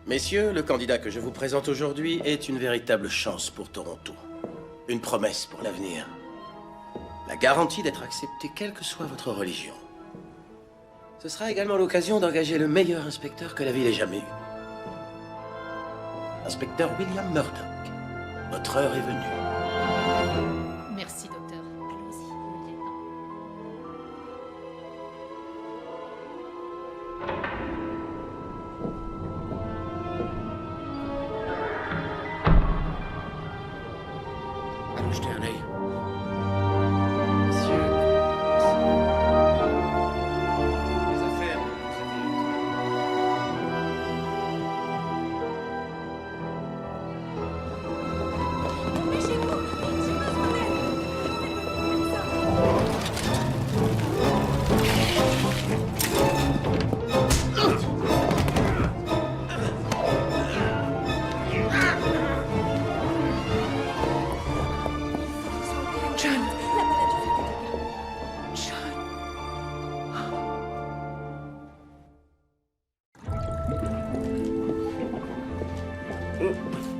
Messieurs, le candidat que je vous présente aujourd'hui est une véritable chance pour Toronto. Une promesse pour l'avenir. La garantie d'être accepté quelle que soit votre religion. Ce sera également l'occasion d'engager le meilleur inspecteur que la ville ait jamais eu. Inspecteur William Murdoch. Votre heure est venue. Merci, docteur. Allons-y, lieutenant. Allons jeter un œil. Monsieur. Les affaires,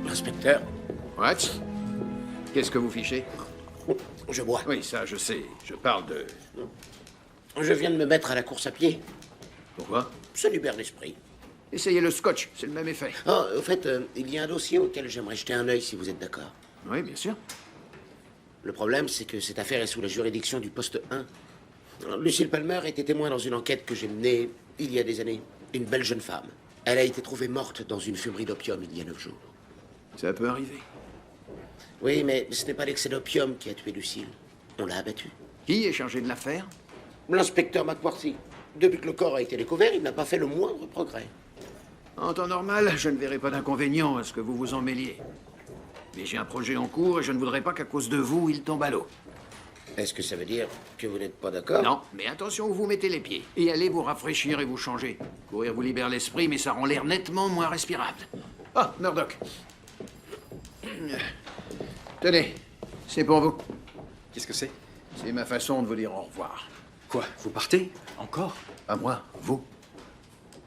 Inspecteur, What? Qu'est-ce que vous fichez? je bois. Oui, ça, je sais. Je parle de... Je viens de me mettre à la course à pied. Pourquoi? Ça libère l'esprit. Essayez le scotch, c'est le même effet. Oh, au fait, il y a un dossier auquel j'aimerais jeter un œil si vous êtes d'accord. Oui, bien sûr. Le problème, c'est que cette affaire est sous la juridiction du poste 1. Lucille Palmer était témoin dans une enquête que j'ai menée il y a des années. Une belle jeune femme. Elle a été trouvée morte dans une fumerie d'opium il y a 9 jours. Ça peut arriver. Oui, mais ce n'est pas l'excès d'opium qui a tué Lucille. On l'a abattue. Qui est chargé de l'affaire? L'inspecteur McWarthy. Depuis que le corps a été découvert, il n'a pas fait le moindre progrès. En temps normal, je ne verrai pas d'inconvénient à ce que vous vous en mêliez. Mais j'ai un projet en cours et je ne voudrais pas qu'à cause de vous, il tombe à l'eau. Est-ce que ça veut dire que vous n'êtes pas d'accord? Non, mais attention où vous mettez les pieds. Et allez vous rafraîchir et vous changer. Courir vous libère l'esprit, mais ça rend l'air nettement moins respirable. Ah, Murdoch. Tenez, c'est pour vous. qu'est-ce que c'est? C'est ma façon de vous dire au revoir. Quoi? Vous partez? Encore? Pas moi, vous.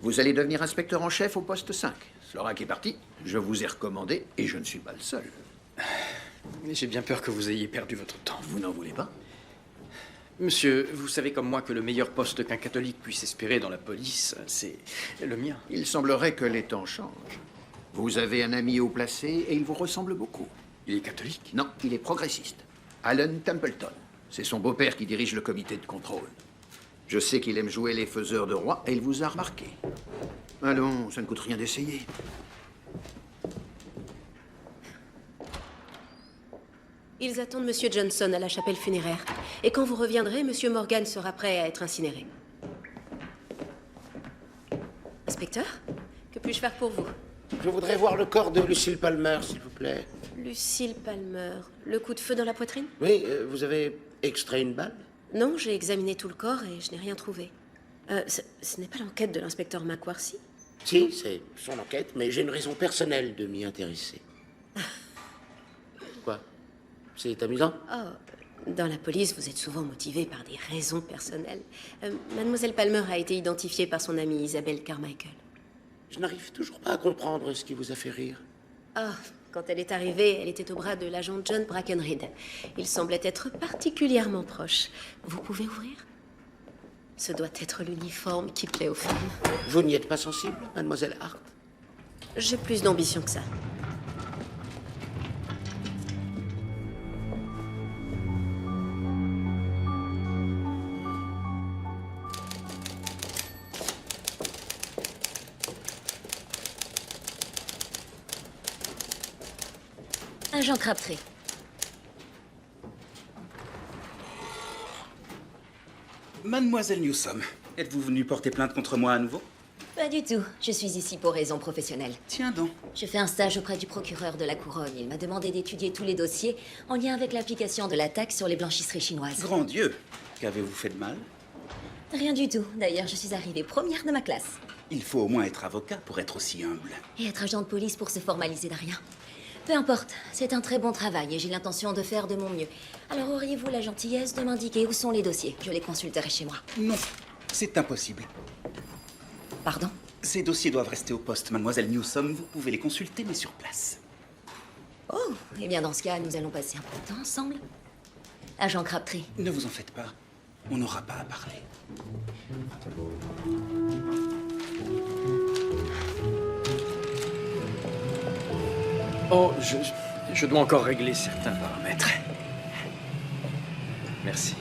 Vous allez devenir inspecteur en chef au poste 5. Slorak est parti, je vous ai recommandé et je ne suis pas le seul. Mais j'ai bien peur que vous ayez perdu votre temps. Vous n'en voulez pas? Monsieur, vous savez comme moi que le meilleur poste qu'un catholique puisse espérer dans la police, c'est le mien. Il semblerait que les temps changent. Vous avez un ami haut placé et il vous ressemble beaucoup. Il est catholique? Non, il est progressiste. Alan Templeton. C'est son beau-père qui dirige le comité de contrôle. Je sais qu'il aime jouer les faiseurs de rois et il vous a remarqué. Allons, ça ne coûte rien d'essayer. Ils attendent Monsieur Johnson à la chapelle funéraire. Et quand vous reviendrez, Monsieur Morgan sera prêt à être incinéré. Inspecteur, que puis-je faire pour vous? Je voudrais voir le corps de Lucille Palmer, s'il vous plaît. Lucille Palmer. Le coup de feu dans la poitrine? Oui, vous avez extrait une balle? Non, j'ai examiné tout le corps et je n'ai rien trouvé. Ce n'est pas l'enquête de l'inspecteur McWarthy? Si, c'est son enquête, mais j'ai une raison personnelle de m'y intéresser. Quoi? C'est amusant? Oh, dans la police, vous êtes souvent motivé par des raisons personnelles. Mademoiselle Palmer a été identifiée par son amie Isabelle Carmichael. Je n'arrive toujours pas à comprendre ce qui vous a fait rire. Ah, quand elle est arrivée, elle était au bras de l'agent John Brackenridge. Il semblait être particulièrement proche. Vous pouvez ouvrir? Ce doit être l'uniforme qui plaît aux femmes. Vous n'y êtes pas sensible, mademoiselle Hart? J'ai plus d'ambition que ça. Agent Crabtree. Mademoiselle Newsom, êtes-vous venue porter plainte contre moi à nouveau? Pas du tout. Je suis ici pour raisons professionnelles. Tiens donc. Je fais un stage auprès du procureur de la Couronne. Il m'a demandé d'étudier tous les dossiers en lien avec l'application de la taxe sur les blanchisseries chinoises. Grand Dieu, qu'avez-vous fait de mal? Rien du tout. D'ailleurs, je suis arrivée première de ma classe. Il faut au moins être avocat pour être aussi humble. Et être agent de police pour se formaliser de rien. Peu importe, c'est un très bon travail et j'ai l'intention de faire de mon mieux. Alors auriez-vous la gentillesse de m'indiquer où sont les dossiers? Je les consulterai chez moi. Non, c'est impossible. Pardon? Ces dossiers doivent rester au poste, mademoiselle Newsom. Vous pouvez les consulter, mais sur place. Oh, eh bien dans ce cas, nous allons passer un peu de temps ensemble. Agent Crabtree. Ne vous en faites pas. On n'aura pas à parler. Oh, je dois encore régler certains paramètres. Merci.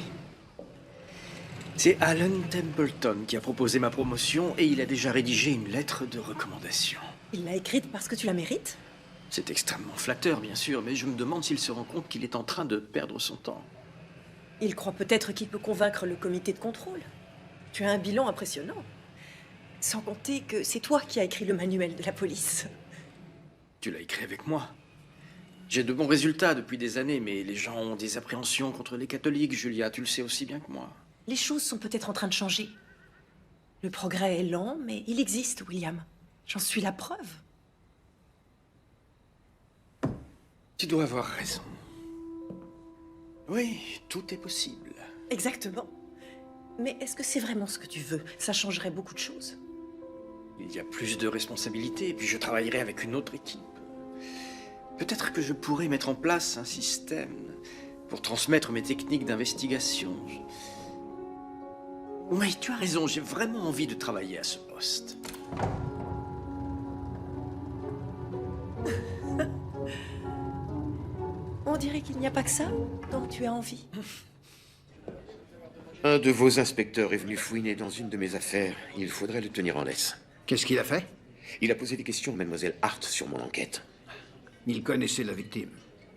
C'est Alan Templeton qui a proposé ma promotion et il a déjà rédigé une lettre de recommandation. Il l'a écrite parce que tu la mérites? C'est extrêmement flatteur, bien sûr, mais je me demande s'il se rend compte qu'il est en train de perdre son temps. Il croit peut-être qu'il peut convaincre le comité de contrôle. Tu as un bilan impressionnant. Sans compter que c'est toi qui as écrit le manuel de la police. Tu l'as écrit avec moi. J'ai de bons résultats depuis des années, mais les gens ont des appréhensions contre les catholiques, Julia, tu le sais aussi bien que moi. Les choses sont peut-être en train de changer. Le progrès est lent, mais il existe, William. J'en suis la preuve. Tu dois avoir raison. Oui, tout est possible. Exactement. Mais est-ce que c'est vraiment ce que tu veux? Ça changerait beaucoup de choses. Il y a plus de responsabilités, et puis je travaillerai avec une autre équipe. Peut-être que je pourrais mettre en place un système pour transmettre mes techniques d'investigation. Oui, tu as raison, j'ai vraiment envie de travailler à ce poste. On dirait qu'il n'y a pas que ça dont tu as envie. Un de vos inspecteurs est venu fouiner dans une de mes affaires. Il faudrait le tenir en laisse. Qu'est-ce qu'il a fait? Il a posé des questions à mademoiselle Hart sur mon enquête. Il connaissait la victime.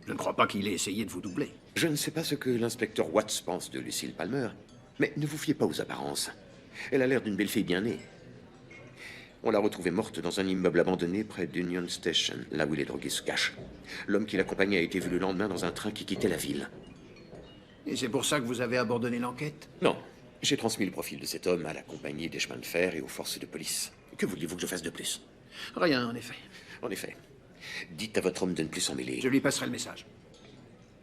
Je ne crois pas qu'il ait essayé de vous doubler. Je ne sais pas ce que l'inspecteur Watts pense de Lucille Palmer, mais ne vous fiez pas aux apparences. Elle a l'air d'une belle fille bien née. On l'a retrouvée morte dans un immeuble abandonné près d'Union Station, là où les drogués se cachent. L'homme qui l'accompagnait a été vu le lendemain dans un train qui quittait la ville. Et c'est pour ça que vous avez abandonné l'enquête? Non. J'ai transmis le profil de cet homme à la compagnie des chemins de fer et aux forces de police. Que vouliez-vous que je fasse de plus? Rien, en effet. En effet. Dites à votre homme de ne plus s'en mêler. Je lui passerai le message.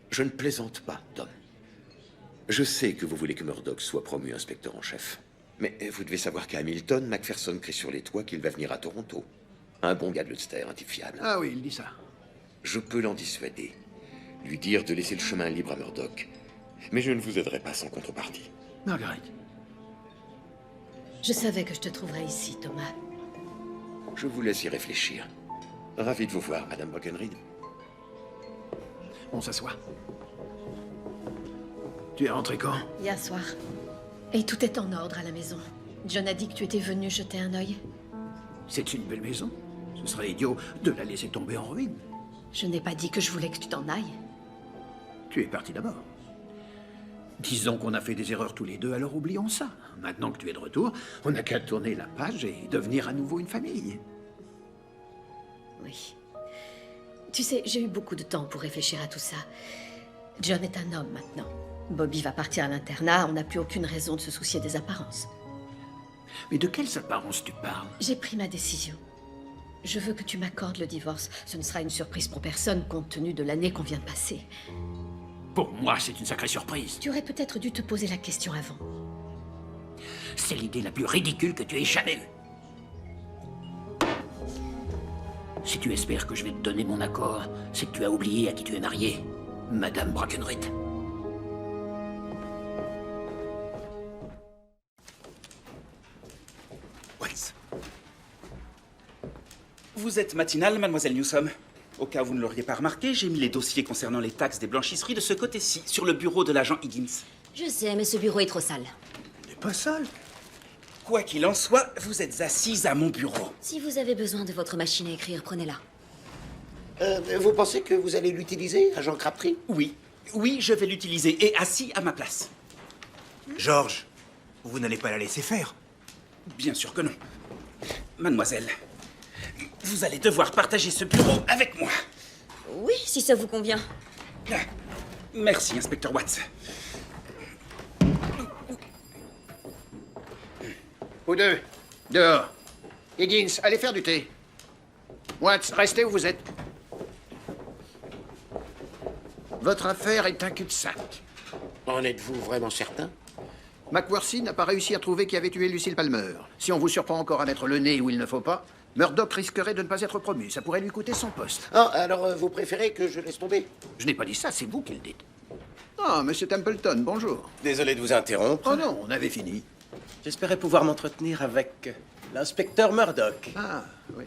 Je ne plaisante pas, Tom. Je sais que vous voulez que Murdoch soit promu inspecteur en chef. Mais vous devez savoir qu'à Hamilton, Macpherson crie sur les toits qu'il va venir à Toronto. Un bon gars de l'Ulster, un type fiable. Ah oui, il dit ça. Je peux l'en dissuader. Lui dire de laisser le chemin libre à Murdoch. Mais je ne vous aiderai pas sans contrepartie. Margaret. Je savais que je te trouverais ici, Thomas. Je vous laisse y réfléchir. Ravi de vous voir, Madame Brackenridge. On s'assoit. Tu es rentré quand? Hier soir. Et tout est en ordre à la maison. John a dit que tu étais venu jeter un œil. C'est une belle maison. Ce serait idiot de la laisser tomber en ruine. Je n'ai pas dit que je voulais que tu t'en ailles. Tu es parti d'abord. Disons qu'on a fait des erreurs tous les deux, alors oublions ça. Maintenant que tu es de retour, on n'a qu'à tourner la page et devenir à nouveau une famille. Oui. Tu sais, j'ai eu beaucoup de temps pour réfléchir à tout ça. John est un homme maintenant. Bobby va partir à l'internat, on n'a plus aucune raison de se soucier des apparences. Mais de quelles apparences tu parles? J'ai pris ma décision. Je veux que tu m'accordes le divorce. Ce ne sera une surprise pour personne compte tenu de l'année qu'on vient de passer. Pour moi, c'est une sacrée surprise. Tu aurais peut-être dû te poser la question avant. C'est l'idée la plus ridicule que tu aies jamais eue. Si tu espères que je vais te donner mon accord, c'est que tu as oublié à qui tu es marié, Madame Brackenridge. Watts. Vous êtes matinale, mademoiselle Newsom. Au cas où vous ne l'auriez pas remarqué, j'ai mis les dossiers concernant les taxes des blanchisseries de ce côté-ci, sur le bureau de l'agent Higgins. Je sais, mais ce bureau est trop sale. Il n'est pas sale. Quoi qu'il en soit, vous êtes assise à mon bureau. Si vous avez besoin de votre machine à écrire, prenez-la. Vous pensez que vous allez l'utiliser, agent Crabtree? Oui, je vais l'utiliser, et assis à ma place. George, vous n'allez pas la laisser faire. Bien sûr que non. Mademoiselle, vous allez devoir partager ce bureau avec moi. Oui, si ça vous convient. Merci, inspecteur Watts. Vous deux, dehors. Higgins, allez faire du thé. Watts, restez où vous êtes. Votre affaire est un cul-de-sac. En êtes-vous vraiment certain? McWorthy n'a pas réussi à trouver qui avait tué Lucille Palmer. Si on vous surprend encore à mettre le nez où il ne faut pas, Murdoch risquerait de ne pas être promu. Ça pourrait lui coûter son poste. Ah, alors vous préférez que je laisse tomber? Je n'ai pas dit ça, c'est vous qui le dites. Ah, Monsieur Templeton, bonjour. Désolé de vous interrompre. Oh non, on avait fini. J'espérais pouvoir m'entretenir avec l'inspecteur Murdoch. Ah, oui.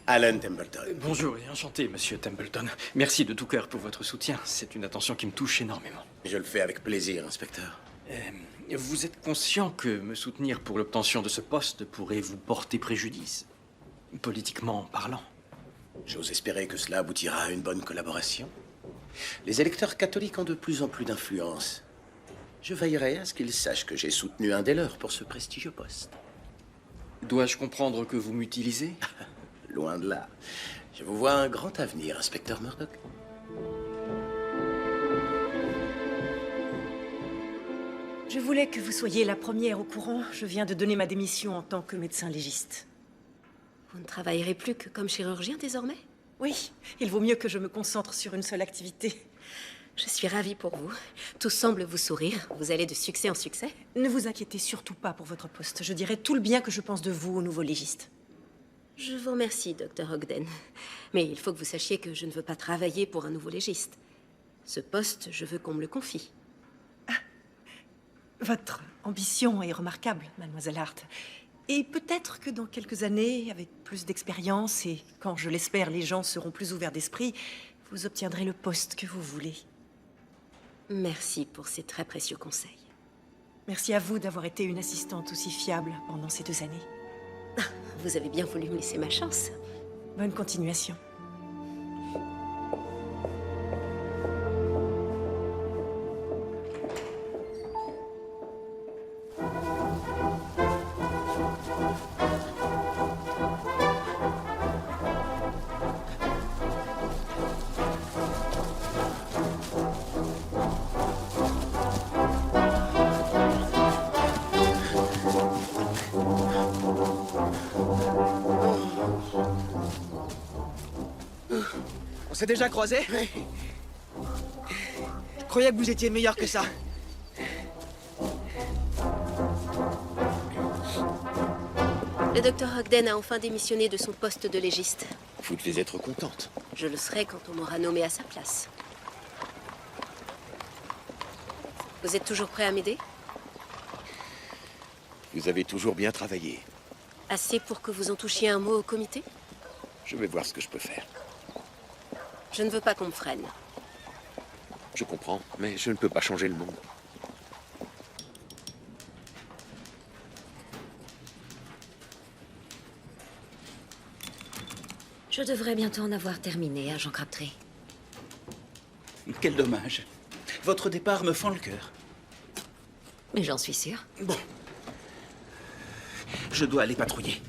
Alan Templeton. Bonjour et enchanté, monsieur Templeton. Merci de tout cœur pour votre soutien. C'est une attention qui me touche énormément. Je le fais avec plaisir, inspecteur. Vous êtes conscient que me soutenir pour l'obtention de ce poste pourrait vous porter préjudice, politiquement parlant? J'ose espérer que cela aboutira à une bonne collaboration. Les électeurs catholiques ont de plus en plus d'influence. Je veillerai à ce qu'ils sachent que j'ai soutenu un des leurs pour ce prestigieux poste. Dois-je comprendre que vous m'utilisez? Loin de là. Je vous vois un grand avenir, inspecteur Murdoch. Je voulais que vous soyez la première au courant. Je viens de donner ma démission en tant que médecin légiste. Vous ne travaillerez plus que comme chirurgien désormais? Oui, il vaut mieux que je me concentre sur une seule activité. Je suis ravie pour vous. Tout semble vous sourire. Vous allez de succès en succès. Ne vous inquiétez surtout pas pour votre poste. Je dirai tout le bien que je pense de vous au nouveau légiste. Je vous remercie, Dr. Ogden. Mais il faut que vous sachiez que je ne veux pas travailler pour un nouveau légiste. Ce poste, je veux qu'on me le confie. Votre ambition est remarquable, mademoiselle Hart. Et peut-être que dans quelques années, avec plus d'expérience et quand, je l'espère, les gens seront plus ouverts d'esprit, vous obtiendrez le poste que vous voulez. Merci pour ces très précieux conseils. Merci à vous d'avoir été une assistante aussi fiable pendant ces 2 années. Vous avez bien voulu me laisser ma chance. Bonne continuation. On s'est déjà croisés? Oui. Je croyais que vous étiez meilleur que ça. Le docteur Ogden a enfin démissionné de son poste de légiste. Vous devez être contente. Je le serai quand on m'aura nommé à sa place. Vous êtes toujours prêt à m'aider? Vous avez toujours bien travaillé. Assez pour que vous en touchiez un mot au comité? Je vais voir ce que je peux faire. Je ne veux pas qu'on me freine. Je comprends, mais je ne peux pas changer le monde. Je devrais bientôt en avoir terminé, agent Crabtree. Quel dommage. Votre départ me fend le cœur. Mais j'en suis sûre. Bon. Je dois aller patrouiller.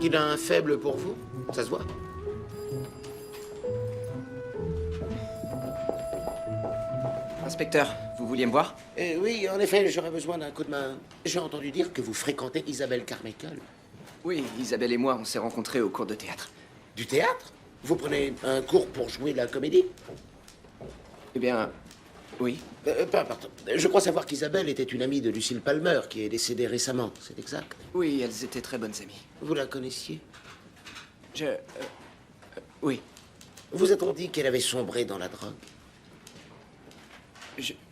Il a un faible pour vous, ça se voit. Inspecteur, vous vouliez me voir? Oui, en effet, j'aurais besoin d'un coup de main. J'ai entendu dire que vous fréquentez Isabelle Carmichael. Oui, Isabelle et moi, on s'est rencontrés au cours de théâtre. Du théâtre? Vous prenez un cours pour jouer la comédie? Eh bien, oui. Pardon. Je crois savoir qu'Isabelle était une amie de Lucille Palmer, qui est décédée récemment, c'est exact? Oui, elles étaient très bonnes amies. Vous la connaissiez? Oui. Vous a-t-on dit qu'elle avait sombré dans la drogue?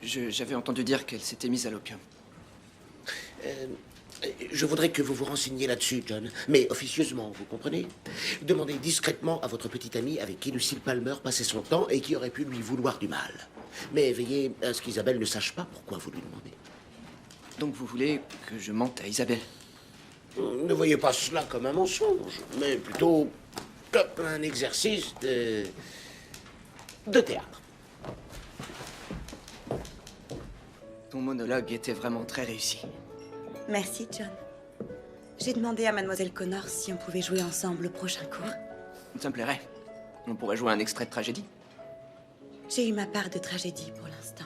J'avais entendu dire qu'elle s'était mise à l'opium. Je voudrais que vous vous renseigniez là-dessus, John. Mais officieusement, vous comprenez? Demandez discrètement à votre petite amie avec qui Lucille Palmer passait son temps et qui aurait pu lui vouloir du mal. Mais veillez à ce qu'Isabelle ne sache pas pourquoi vous lui demandez. Donc vous voulez que je mente à Isabelle? Ne voyez pas cela comme un mensonge, mais plutôt comme un exercice de théâtre. Ton monologue était vraiment très réussi. Merci, John. J'ai demandé à Mademoiselle Connor si on pouvait jouer ensemble au prochain cours. Ça me plairait. On pourrait jouer un extrait de tragédie. J'ai eu ma part de tragédie pour l'instant.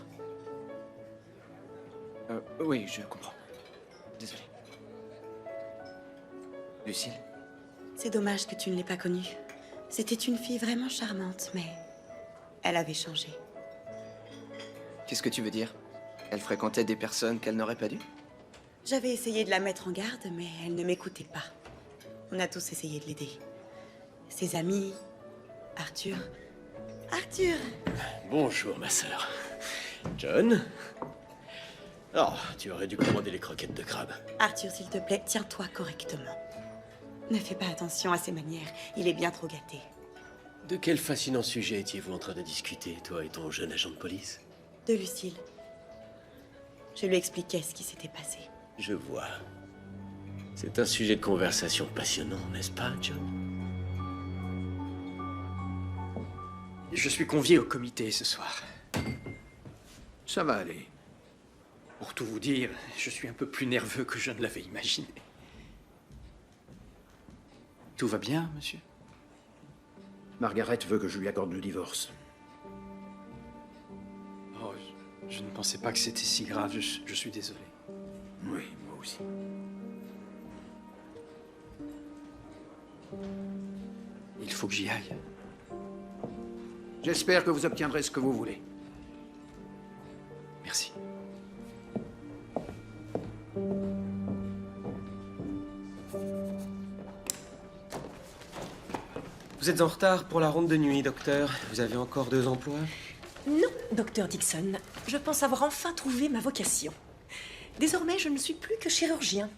Oui, je comprends. Désolé. Lucille? C'est dommage que tu ne l'aies pas connue. C'était une fille vraiment charmante, mais elle avait changé. Qu'est-ce que tu veux dire? Elle fréquentait des personnes qu'elle n'aurait pas dû? J'avais essayé de la mettre en garde, mais elle ne m'écoutait pas. On a tous essayé de l'aider. Ses amis, Arthur. Arthur! Bonjour, ma sœur. John? Oh, tu aurais dû commander les croquettes de crabe. Arthur, s'il te plaît, tiens-toi correctement. Ne fais pas attention à ses manières. Il est bien trop gâté. De quel fascinant sujet étiez-vous en train de discuter, toi et ton jeune agent de police? De Lucille. Je lui expliquais ce qui s'était passé. Je vois. C'est un sujet de conversation passionnant, n'est-ce pas, John? Je suis convié au comité ce soir. Ça va aller. Pour tout vous dire, je suis un peu plus nerveux que je ne l'avais imaginé. Tout va bien, monsieur? Margaret veut que je lui accorde le divorce. Oh, je ne pensais pas que c'était si grave. Je suis désolé. Oui, moi aussi. Il faut que j'y aille. J'espère que vous obtiendrez ce que vous voulez. Merci. Vous êtes en retard pour la ronde de nuit, docteur. Vous avez encore 2 emplois? Non, docteur Dixon. Je pense avoir enfin trouvé ma vocation. Désormais, je ne suis plus que chirurgien.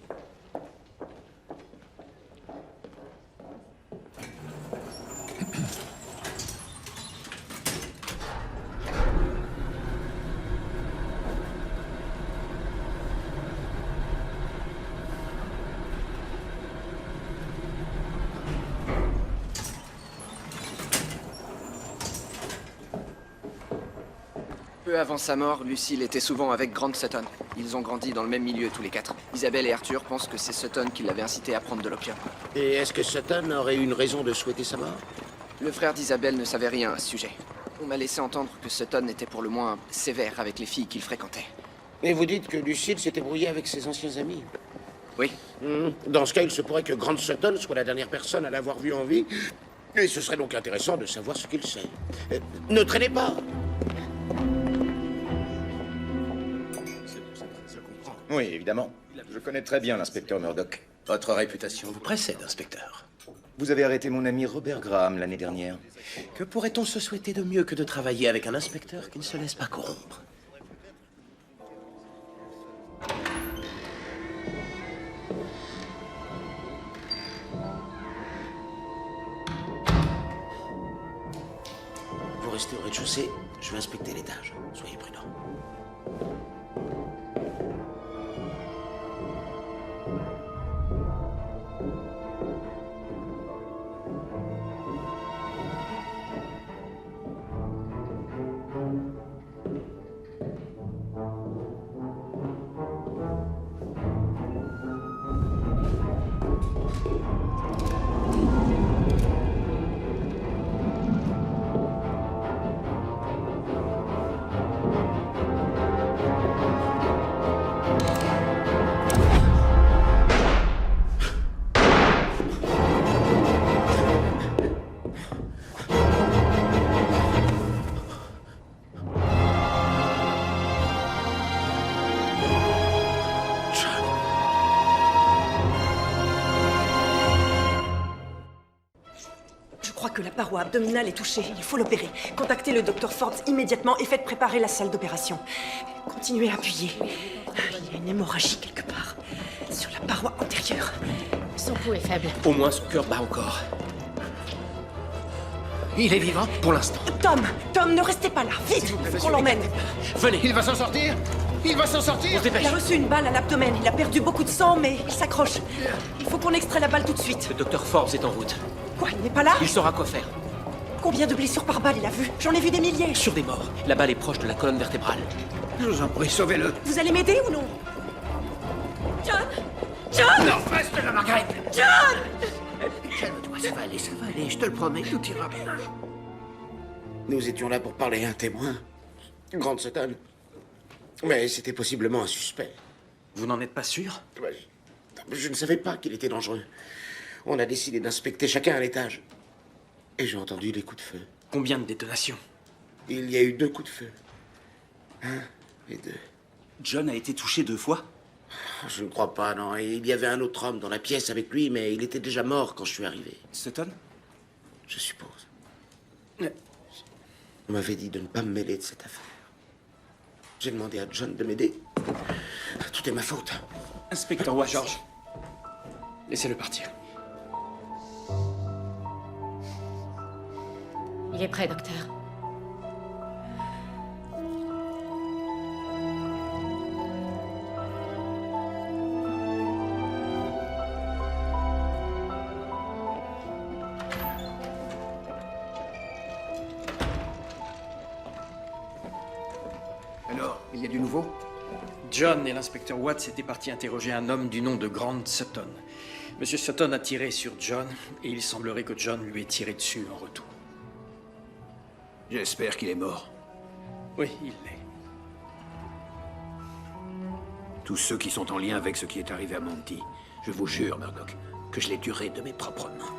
Peu avant sa mort, Lucille était souvent avec Grant Sutton. Ils ont grandi dans le même milieu tous les 4. Isabelle et Arthur pensent que c'est Sutton qui l'avait incité à prendre de l'opium. Et est-ce que Sutton aurait eu une raison de souhaiter sa mort? Le frère d'Isabelle ne savait rien à ce sujet. On m'a laissé entendre que Sutton était pour le moins sévère avec les filles qu'il fréquentait. Et vous dites que Lucille s'était brouillée avec ses anciens amis? Oui. Dans ce cas, il se pourrait que Grant Sutton soit la dernière personne à l'avoir vu en vie. Et ce serait donc intéressant de savoir ce qu'il sait. Ne traînez pas! Oui, évidemment. Je connais très bien l'inspecteur Murdoch. Votre réputation vous précède, inspecteur. Vous avez arrêté mon ami Robert Graham l'année dernière. Que pourrait-on se souhaiter de mieux que de travailler avec un inspecteur qui ne se laisse pas corrompre? Vous restez au rez-de-chaussée, je vais inspecter l'étage. Soyez prudents. Que la paroi abdominale est touchée. Il faut l'opérer. Contactez le docteur Forbes immédiatement et faites préparer la salle d'opération. Continuez à appuyer. Il y a une hémorragie quelque part. Sur la paroi antérieure. Son pouls est faible. Au moins, son cœur bat encore. Il est vivant pour l'instant. Tom, ne restez pas là. Vite, il faut qu'on l'emmène. Venez. Il va s'en sortir? Il va s'en sortir? On se dépêche. Il a reçu une balle à l'abdomen. Il a perdu beaucoup de sang, mais il s'accroche. Il faut qu'on extrait la balle tout de suite. Le docteur Forbes est en route. Quoi, il n'est pas là? Il saura quoi faire. Combien de blessures par balle il a vu? J'en ai vu des milliers. Sur des morts. La balle est proche de la colonne vertébrale. Je vous en prie, sauvez-le. Vous allez m'aider ou non? John? John! Non, reste là, Margaret! John! Calme-toi, ça va aller, je te le promets, tout ira bien. Nous étions là pour parler à un témoin. Grant Sutton. Mais c'était possiblement un suspect. Vous n'en êtes pas sûr? Ouais, je ne savais pas qu'il était dangereux. On a décidé d'inspecter chacun à l'étage. Et j'ai entendu des coups de feu. Combien de détonations? Il y a eu 2 coups de feu. 1 et 2. John a été touché 2 fois? Je ne crois pas, non. Et il y avait un autre homme dans la pièce avec lui, mais il était déjà mort quand je suis arrivé. Sutton? Je suppose. On m'avait dit de ne pas me mêler de cette affaire. J'ai demandé à John de m'aider. Tout est ma faute. Inspecteur Watts. George, laissez-le partir. Il est prêt, docteur. Alors, il y a du nouveau? John et l'inspecteur Watts étaient partis interroger un homme du nom de Grant Sutton. Monsieur Sutton a tiré sur John, et il semblerait que John lui ait tiré dessus en retour. J'espère qu'il est mort. Oui, il l'est. Tous ceux qui sont en lien avec ce qui est arrivé à Monty, je vous jure, Murdoch, que je les tuerai de mes propres mains.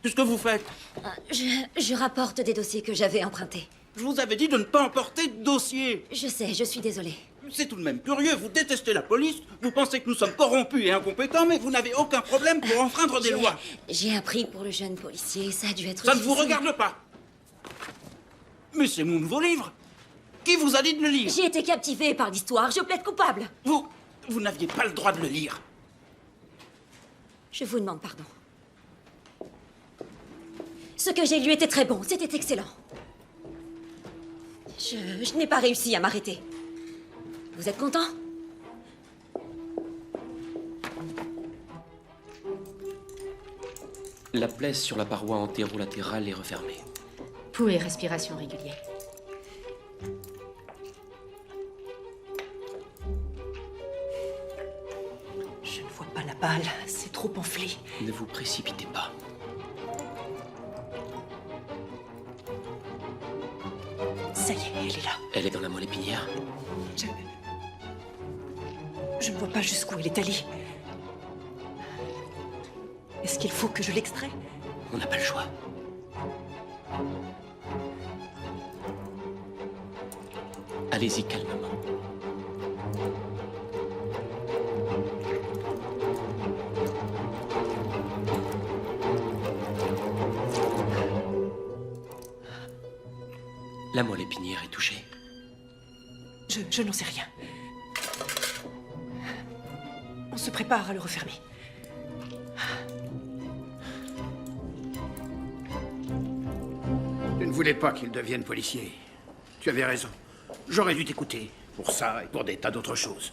Qu'est-ce que vous faites? Je rapporte des dossiers que j'avais empruntés. Je vous avais dit de ne pas emporter de dossier. Je sais, je suis désolée. C'est tout de même curieux, vous détestez la police, vous pensez que nous sommes corrompus et incompétents, mais vous n'avez aucun problème pour enfreindre des lois. J'ai appris pour le jeune policier, ça a dû être Ça ne vous difficile. regarde pas. Mais c'est mon nouveau livre. Qui vous a dit de le lire? J'ai été captivée par l'histoire, je plaide coupable. Vous n'aviez pas le droit de le lire. Je vous demande pardon. Ce que j'ai lu était très bon, c'était excellent. Je n'ai pas réussi à m'arrêter. Vous êtes content? La plaie sur la paroi antérolatérale est refermée. Pouls et respiration régulière. Je ne vois pas la balle, c'est trop enflé. Ne vous précipitez pas. Ça y est, elle est là. Elle est dans la moelle épinière. Je ne vois pas jusqu'où elle est allée. Est-ce qu'il faut que je l'extrais? On n'a pas le choix. Allez-y calmement. La moelle épinière est touchée. Je n'en sais rien. On se prépare à le refermer. Je ne voulais pas qu'il devienne policier. Tu avais raison. J'aurais dû t'écouter. Pour ça et pour des tas d'autres choses.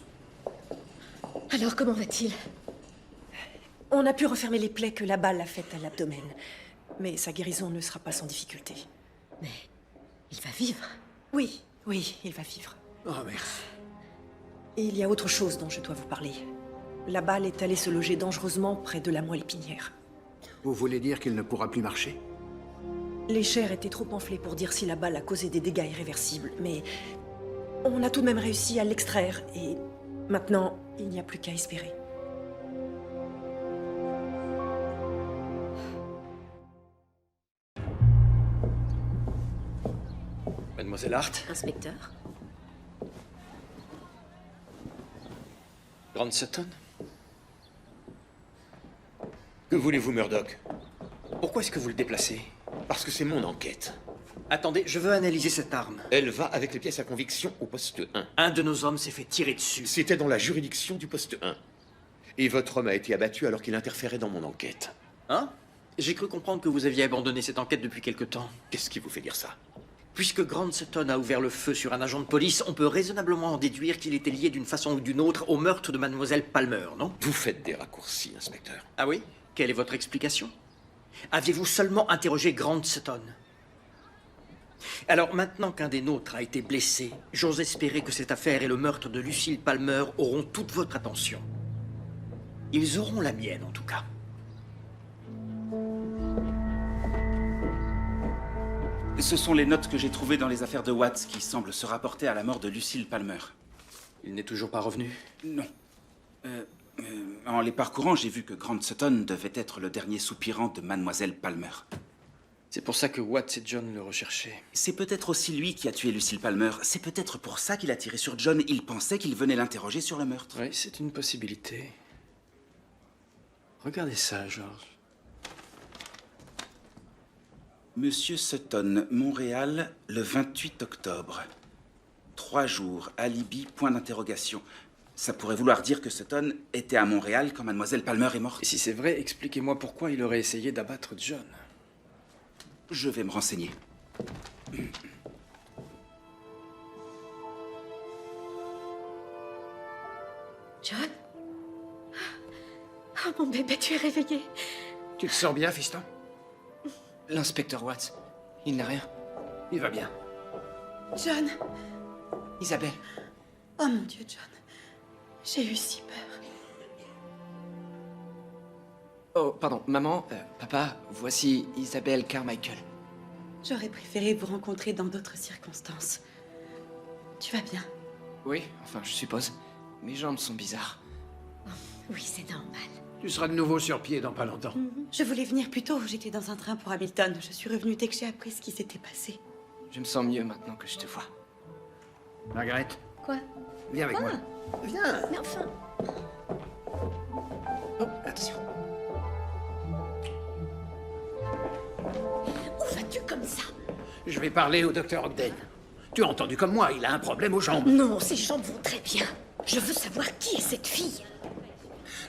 Alors, comment va-t-il? On a pu refermer les plaies que la balle a faites à l'abdomen. Mais sa guérison ne sera pas sans difficulté. Mais il va vivre. Oui, oui, il va vivre. Oh, merci. Et il y a autre chose dont je dois vous parler. La balle est allée se loger dangereusement près de la moelle épinière. Vous voulez dire qu'il ne pourra plus marcher? Les chairs étaient trop enflées pour dire si la balle a causé des dégâts irréversibles, mais on a tout de même réussi à l'extraire et maintenant, il n'y a plus qu'à espérer. Mademoiselle Hart? Inspecteur? Grant Sutton? Que voulez-vous, Murdoch? Pourquoi est-ce que vous le déplacez? Parce que c'est mon enquête. Attendez, je veux analyser cette arme. Elle va avec les pièces à conviction au poste 1. Un de nos hommes s'est fait tirer dessus. C'était dans la juridiction du poste 1. Et votre homme a été abattu alors qu'il interférait dans mon enquête. Hein? J'ai cru comprendre que vous aviez abandonné cette enquête depuis quelque temps. Qu'est-ce qui vous fait dire ça? Puisque Grant Sutton a ouvert le feu sur un agent de police, on peut raisonnablement en déduire qu'il était lié d'une façon ou d'une autre au meurtre de Mademoiselle Palmer, non? Vous faites des raccourcis, inspecteur. Ah oui? Quelle est votre explication? Aviez-vous seulement interrogé Grant Sutton? Alors maintenant qu'un des nôtres a été blessé, j'ose espérer que cette affaire et le meurtre de Lucille Palmer auront toute votre attention. Ils auront la mienne, en tout cas. Ce sont les notes que j'ai trouvées dans les affaires de Watts qui semblent se rapporter à la mort de Lucille Palmer. Il n'est toujours pas revenu? Non. En les parcourant, j'ai vu que Grant Sutton devait être le dernier soupirant de Mademoiselle Palmer. C'est pour ça que Watts et John le recherchaient. C'est peut-être aussi lui qui a tué Lucille Palmer. C'est peut-être pour ça qu'il a tiré sur John. Il pensait qu'il venait l'interroger sur le meurtre. Oui, c'est une possibilité. Regardez ça, George. Monsieur Sutton, Montréal, le 28 octobre. 3 jours, alibi, point d'interrogation. Ça pourrait vouloir dire que Sutton était à Montréal quand Mademoiselle Palmer est morte. Et si c'est vrai, expliquez-moi pourquoi il aurait essayé d'abattre John. Je vais me renseigner. John? Oh, mon bébé, tu es réveillé. Tu te sens bien, fiston? L'inspecteur Watts, il n'a rien. Il va bien. John. Isabelle. Oh mon Dieu, John. J'ai eu si peur. Oh, pardon, maman, papa, voici Isabelle Carmichael. J'aurais préféré vous rencontrer dans d'autres circonstances. Tu vas bien? Oui, enfin, je suppose. Mes jambes sont bizarres. Oui, c'est normal. Tu seras de nouveau sur pied dans pas longtemps. Je voulais venir plus tôt. J'étais dans un train pour Hamilton. Je suis revenue dès que j'ai appris ce qui s'était passé. Je me sens mieux maintenant que je te vois. Margaret, Quoi? viens avec moi. Viens. Mais enfin... Oh, attention. Où vas-tu comme ça? Je vais parler au docteur Ogden. Tu as entendu comme moi, il a un problème aux jambes. Non, ses jambes vont très bien. Je veux savoir qui est cette fille.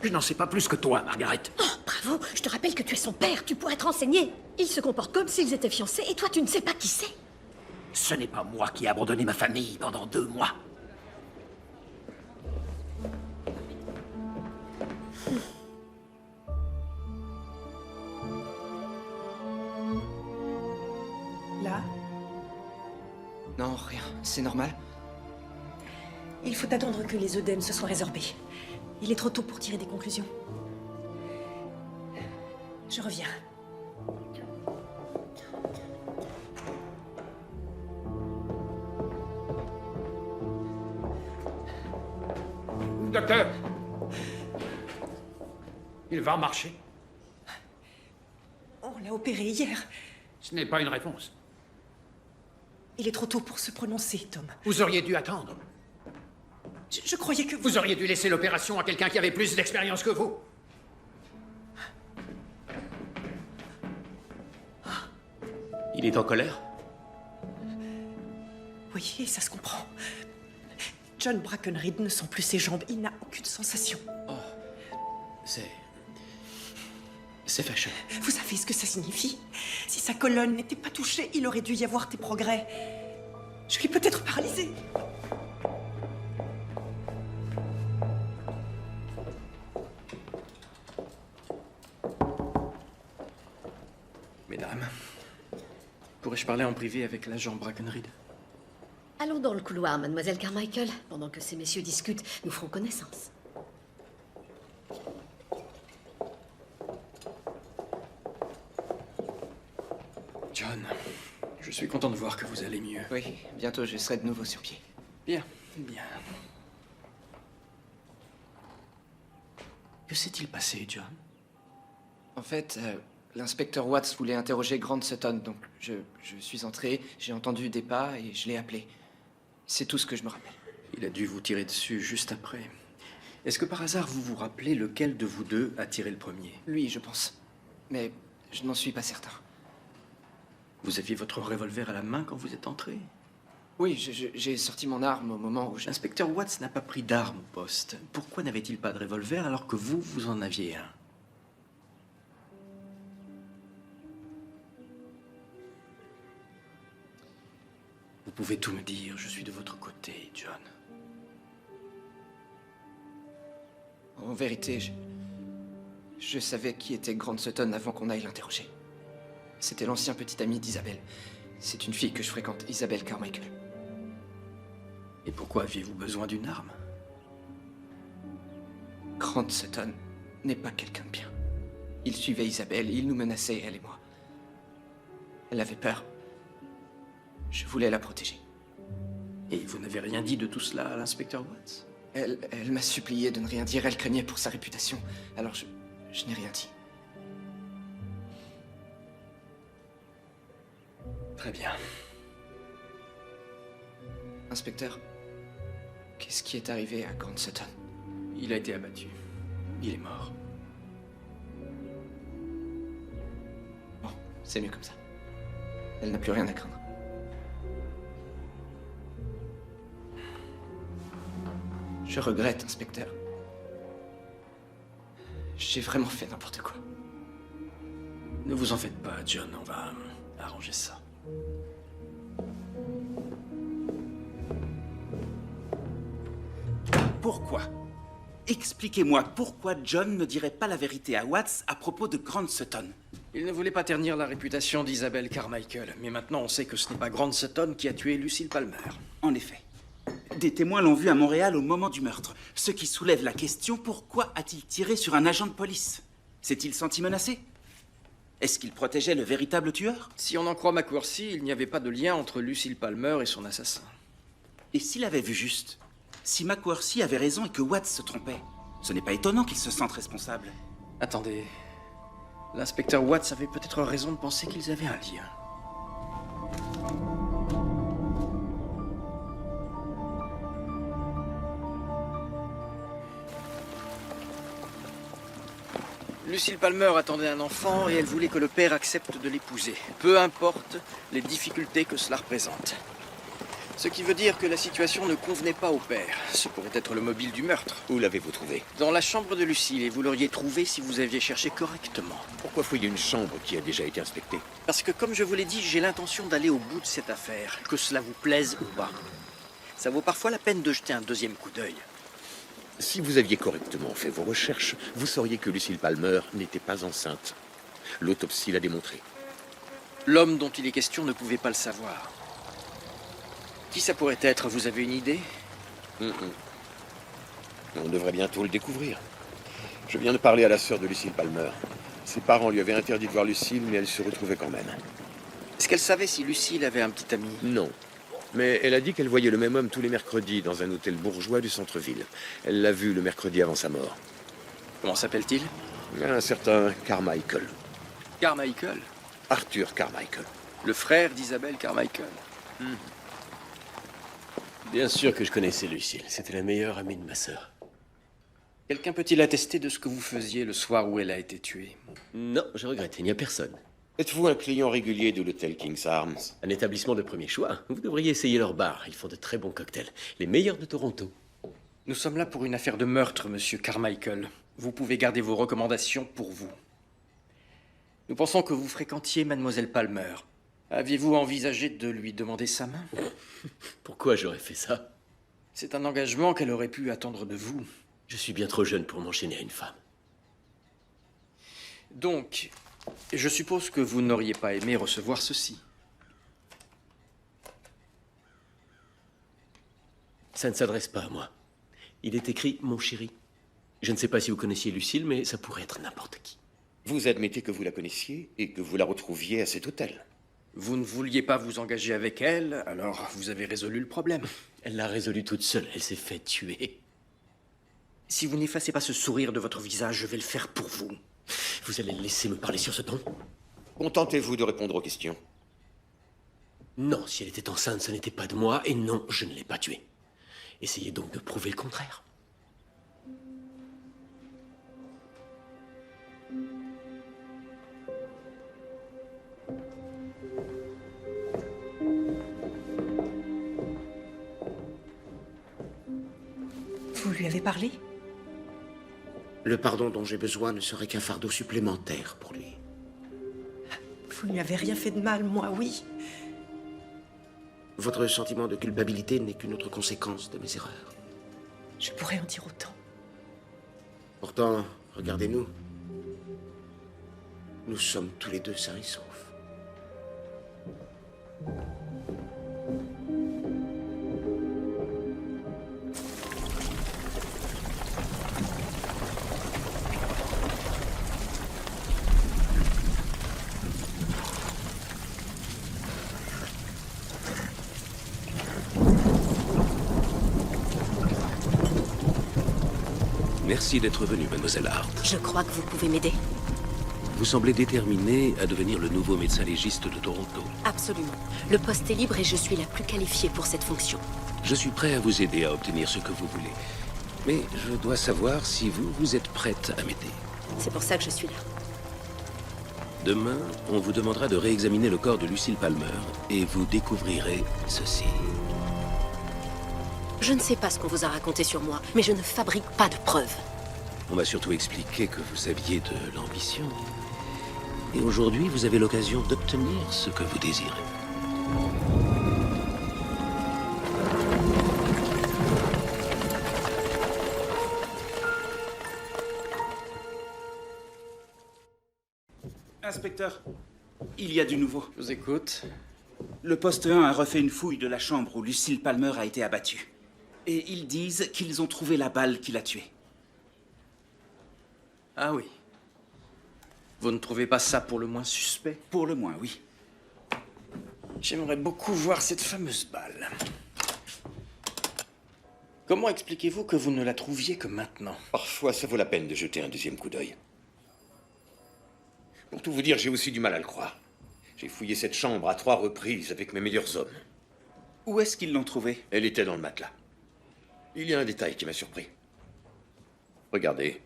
Je n'en sais pas plus que toi, Margaret. Oh, bravo. Je te rappelle que tu es son père. Tu pourrais te renseigner. Ils se comportent comme s'ils étaient fiancés et toi, tu ne sais pas qui c'est. Ce n'est pas moi qui ai abandonné ma famille pendant 2 mois. Là, Non, rien. C'est normal. il faut attendre que les œdèmes se soient résorbés. Il est trop tôt pour tirer des conclusions. Je reviens. Docteur, il va marcher. On l'a opéré hier. Ce n'est pas une réponse. Il est trop tôt pour se prononcer, Tom. Vous auriez dû attendre. Je croyais que Vous auriez dû laisser l'opération à quelqu'un qui avait plus d'expérience que vous. Il est en colère? Oui, et ça se comprend. John Brackenridge ne sent plus ses jambes. Il n'a aucune sensation. C'est fâcheux. Vous savez ce que ça signifie? Si sa colonne n'était pas touchée, il aurait dû y avoir des progrès. Je suis peut-être paralysée. Mesdames, pourrais-je parler en privé avec l'agent Brackenridge? Allons dans le couloir, mademoiselle Carmichael. Pendant que ces messieurs discutent, nous ferons connaissance. John, je suis content de voir que vous allez mieux. Oui, bientôt je serai de nouveau sur pied. Bien, bien. Que s'est-il passé, John? En fait, l'inspecteur Watts voulait interroger Grant Sutton, donc je suis entré, j'ai entendu des pas et je l'ai appelé. C'est tout ce que je me rappelle. Il a dû vous tirer dessus juste après. Est-ce que par hasard vous vous rappelez lequel de vous deux a tiré le premier? Lui, je pense. Mais je n'en suis pas certain. Vous aviez votre revolver à la main quand vous êtes entré? Oui, j'ai sorti mon arme au moment où L'inspecteur Watts n'a pas pris d'arme au poste. Pourquoi n'avait-il pas de revolver alors que vous en aviez un? Vous pouvez tout me dire, je suis de votre côté, John. En vérité, Je savais qui était Grant Sutton avant qu'on aille l'interroger. C'était l'ancien petit ami d'Isabelle. C'est une fille que je fréquente, Isabelle Carmichael. Et pourquoi aviez-vous besoin d'une arme? Grant Sutton n'est pas quelqu'un de bien. Il suivait Isabelle, il nous menaçait, elle et moi. Elle avait peur. Je voulais la protéger. Et vous n'avez rien dit de tout cela à l'inspecteur Watts? Elle m'a supplié de ne rien dire, elle craignait pour sa réputation. Alors je n'ai rien dit. Très bien. Inspecteur, qu'est-ce qui est arrivé à Grant Sutton? Il a été abattu. Il est mort. Bon, c'est mieux comme ça. Elle n'a plus rien à craindre. Je regrette, inspecteur. J'ai vraiment fait n'importe quoi. Ne vous en faites pas, John, on va arranger ça. Pourquoi? Expliquez-moi pourquoi John ne dirait pas la vérité à Watts à propos de Grant Sutton. Il ne voulait pas ternir la réputation d'Isabelle Carmichael, mais maintenant on sait que ce n'est pas Grant Sutton qui a tué Lucille Palmer. En effet. Des témoins l'ont vu à Montréal au moment du meurtre, ce qui soulève la question, pourquoi a-t-il tiré sur un agent de police? S'est-il senti menacé? Est-ce qu'il protégeait le véritable tueur? Si on en croit McWorthy, il n'y avait pas de lien entre Lucille Palmer et son assassin. Et s'il avait vu juste? Si McWorthy avait raison et que Watts se trompait, ce n'est pas étonnant qu'il se sente responsable. Attendez. L'inspecteur Watts avait peut-être raison de penser qu'ils avaient un lien. Lucille Palmer attendait un enfant et elle voulait que le père accepte de l'épouser, peu importe les difficultés que cela représente. Ce qui veut dire que la situation ne convenait pas au père. Ce pourrait être le mobile du meurtre. Où l'avez-vous trouvé? Dans la chambre de Lucille, et vous l'auriez trouvé si vous aviez cherché correctement. Pourquoi fouiller une chambre qui a déjà été inspectée? Parce que, comme je vous l'ai dit, j'ai l'intention d'aller au bout de cette affaire, que cela vous plaise ou pas. Ça vaut parfois la peine de jeter un deuxième coup d'œil. Si vous aviez correctement fait vos recherches, vous sauriez que Lucille Palmer n'était pas enceinte. L'autopsie l'a démontré. L'homme dont il est question ne pouvait pas le savoir. Qui ça pourrait être? Vous avez une idée? On devrait bientôt le découvrir. Je viens de parler à la sœur de Lucille Palmer. Ses parents lui avaient interdit de voir Lucille, mais elle se retrouvait quand même. Est-ce qu'elle savait si Lucille avait un petit ami? Non. Mais elle a dit qu'elle voyait le même homme tous les mercredis dans un hôtel bourgeois du centre-ville. Elle l'a vu le mercredi avant sa mort. Comment s'appelle-t-il? Un certain Carmichael. Carmichael? Arthur Carmichael. Le frère d'Isabelle Carmichael. Bien sûr que je connaissais Lucille. C'était la meilleure amie de ma sœur. Quelqu'un peut-il attester de ce que vous faisiez le soir où elle a été tuée? Non, je regrette, il n'y a personne. Êtes-vous un client régulier de l'hôtel King's Arms? Un établissement de premier choix. Vous devriez essayer leur bar. Ils font de très bons cocktails. Les meilleurs de Toronto. Nous sommes là pour une affaire de meurtre, monsieur Carmichael. Vous pouvez garder vos recommandations pour vous. Nous pensons que vous fréquentiez mademoiselle Palmer. Aviez-vous envisagé de lui demander sa main? Pourquoi j'aurais fait ça? C'est un engagement qu'elle aurait pu attendre de vous. Je suis bien trop jeune pour m'enchaîner à une femme. Donc, je suppose que vous n'auriez pas aimé recevoir ceci. Ça ne s'adresse pas à moi. Il est écrit « Mon chéri ». Je ne sais pas si vous connaissiez Lucille, mais ça pourrait être n'importe qui. Vous admettez que vous la connaissiez et que vous la retrouviez à cet hôtel? Vous ne vouliez pas vous engager avec elle, alors vous avez résolu le problème. Elle l'a résolu toute seule, elle s'est fait tuer. Si vous n'effacez pas ce sourire de votre visage, je vais le faire pour vous. Vous allez laisser me parler sur ce ton? Contentez-vous de répondre aux questions. Non, si elle était enceinte, ce n'était pas de moi, et non, je ne l'ai pas tuée. Essayez donc de prouver le contraire. Vous lui avez parlé? Le pardon dont j'ai besoin ne serait qu'un fardeau supplémentaire pour lui. Vous ne lui avez rien fait de mal, moi, oui. Votre sentiment de culpabilité n'est qu'une autre conséquence de mes erreurs. Je pourrais en dire autant. Pourtant, regardez-nous. nous sommes tous les deux sains et saufs. Merci d'être venue, mademoiselle Hart. Je crois que vous pouvez m'aider. Vous semblez déterminée à devenir le nouveau médecin légiste de Toronto. Absolument. Le poste est libre et je suis la plus qualifiée pour cette fonction. Je suis prêt à vous aider à obtenir ce que vous voulez. Mais je dois savoir si vous êtes prête à m'aider. C'est pour ça que je suis là. Demain, on vous demandera de réexaminer le corps de Lucille Palmer et vous découvrirez ceci. Je ne sais pas ce qu'on vous a raconté sur moi, mais je ne fabrique pas de preuves. On m'a surtout expliqué que vous aviez de l'ambition. Et aujourd'hui, vous avez l'occasion d'obtenir ce que vous désirez. Inspecteur, il y a du nouveau. Je vous écoute. Le poste 1 a refait une fouille de la chambre où Lucille Palmer a été abattue. Et ils disent qu'ils ont trouvé la balle qui l'a tuée. Ah oui. Vous ne trouvez pas ça pour le moins suspect? Pour le moins, oui. J'aimerais beaucoup voir cette fameuse balle. Comment expliquez-vous que vous ne la trouviez que maintenant? Parfois, ça vaut la peine de jeter un deuxième coup d'œil. Pour tout vous dire, j'ai aussi du mal à le croire. J'ai fouillé cette chambre à 3 reprises avec mes meilleurs hommes. Où est-ce qu'ils l'ont trouvée? Elle était dans le matelas. Il y a un détail qui m'a surpris. Regardez.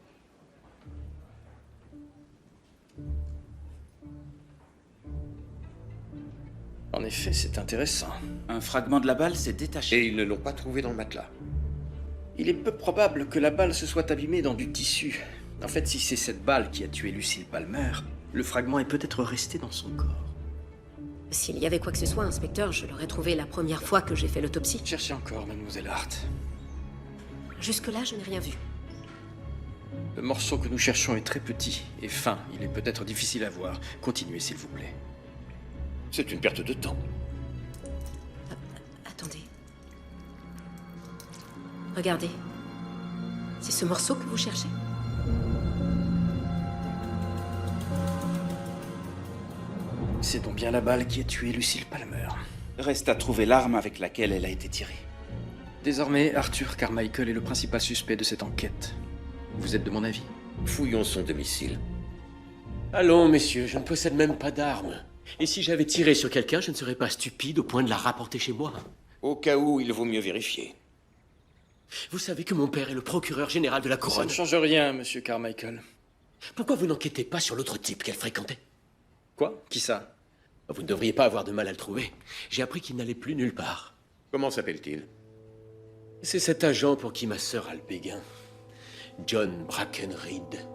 En effet, c'est intéressant. Un fragment de la balle s'est détaché. Et ils ne l'ont pas trouvé dans le matelas. Il est peu probable que la balle se soit abîmée dans du tissu. En fait, si c'est cette balle qui a tué Lucille Palmer, le fragment est peut-être resté dans son corps. S'il y avait quoi que ce soit, inspecteur, je l'aurais trouvé la première fois que j'ai fait l'autopsie. Cherchez encore, mademoiselle Hart. Jusque-là, je n'ai rien vu. Le morceau que nous cherchons est très petit et fin. Il est peut-être difficile à voir. Continuez, s'il vous plaît. C'est une perte de temps. Attendez. Regardez. C'est ce morceau que vous cherchez? C'est donc bien la balle qui a tué Lucille Palmer. Reste à trouver l'arme avec laquelle elle a été tirée. Désormais, Arthur Carmichael est le principal suspect de cette enquête. Vous êtes de mon avis? Fouillons son domicile. Allons, messieurs, je ne possède même pas d'arme. Et si j'avais tiré sur quelqu'un, je ne serais pas stupide au point de la rapporter chez moi. Au cas où, il vaut mieux vérifier. Vous savez que mon père est le procureur général de la Ça couronne. ne change rien, monsieur Carmichael. Pourquoi vous n'enquêtez pas sur l'autre type qu'elle fréquentait? Quoi? Qui ça? Vous ne devriez pas avoir de mal à le trouver. J'ai appris qu'il n'allait plus nulle part. Comment s'appelle-t-il? C'est cet agent pour qui ma sœur a le béguin. John Brackenreed.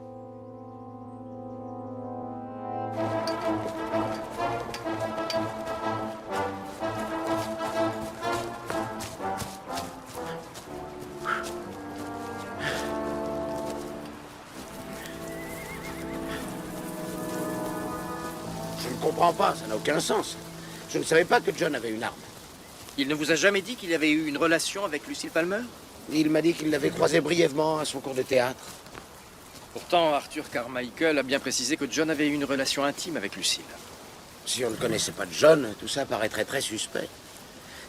Je ne comprends pas, ça n'a aucun sens. Je ne savais pas que John avait une arme. Il ne vous a jamais dit qu'il avait eu une relation avec Lucille Palmer? Il m'a dit qu'il l'avait croisée brièvement à son cours de théâtre. Pourtant, Arthur Carmichael a bien précisé que John avait eu une relation intime avec Lucille. Si on ne connaissait pas John, tout ça paraîtrait très suspect.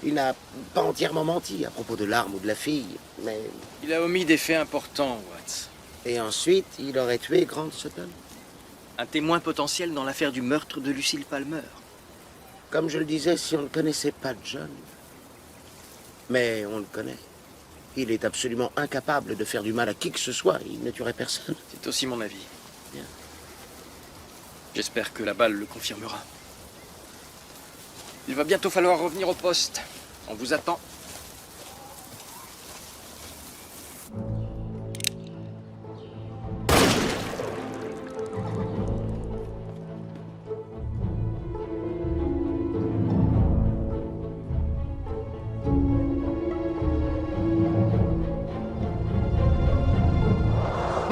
Il n'a pas entièrement menti à propos de l'arme ou de la fille, mais... Il a omis des faits importants, Watts. Et ensuite, il aurait tué Grant Sutton. Un témoin potentiel dans l'affaire du meurtre de Lucille Palmer. Comme je le disais, si on ne connaissait pas John... Mais on le connaît. Il est absolument incapable de faire du mal à qui que ce soit. Il ne tuerait personne. C'est aussi mon avis. Bien. J'espère que la balle le confirmera. Il va bientôt falloir revenir au poste. On vous attend.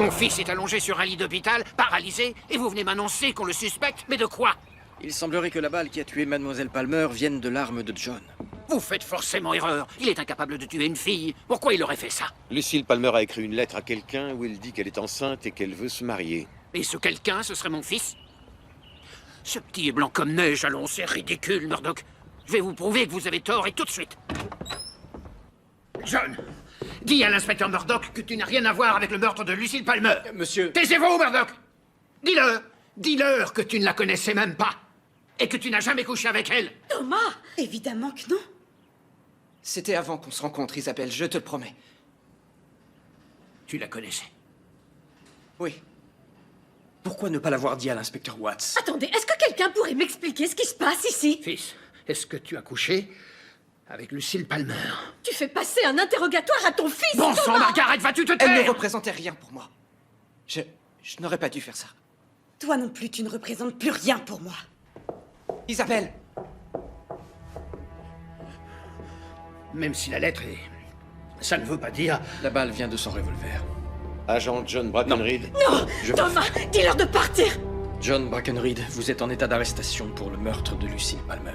Mon fils est allongé sur un lit d'hôpital, paralysé, et vous venez m'annoncer qu'on le suspecte, mais de quoi? Il semblerait que la balle qui a tué Mademoiselle Palmer vienne de l'arme de John. Vous faites forcément erreur. Il est incapable de tuer une fille. Pourquoi il aurait fait ça? Lucille Palmer a écrit une lettre à quelqu'un où elle dit qu'elle est enceinte et qu'elle veut se marier. Et ce quelqu'un, ce serait mon fils? Ce petit est blanc comme neige, allons, c'est ridicule, Murdoch. Je vais vous prouver que vous avez tort, et tout de suite. John, dis à l'inspecteur Murdoch que tu n'as rien à voir avec le meurtre de Lucille Palmer. Monsieur... Taisez-vous, Murdoch! Dis-leur! Dis-leur que tu ne la connaissais même pas. Et que tu n'as jamais couché avec elle. Thomas! Évidemment que non. C'était avant qu'on se rencontre, Isabelle, je te le promets. Tu la connaissais? Oui. Pourquoi ne pas l'avoir dit à l'inspecteur Watts? Attendez, est-ce que quelqu'un pourrait m'expliquer ce qui se passe ici? Fils, est-ce que tu as couché avec Lucille Palmer? Tu fais passer un interrogatoire à ton fils, Bon sang, Thomas! Margaret, vas-tu te taire? Elle ne représentait rien pour moi. Je n'aurais pas dû faire ça. Toi non plus, tu ne représentes plus rien pour moi. Isabelle! Même si la lettre est... Ça ne veut pas dire... La balle vient de son revolver. Agent John Brackenreed. Non! Thomas, dis-leur de partir! John Brackenreed, vous êtes en état d'arrestation pour le meurtre de Lucille Palmer.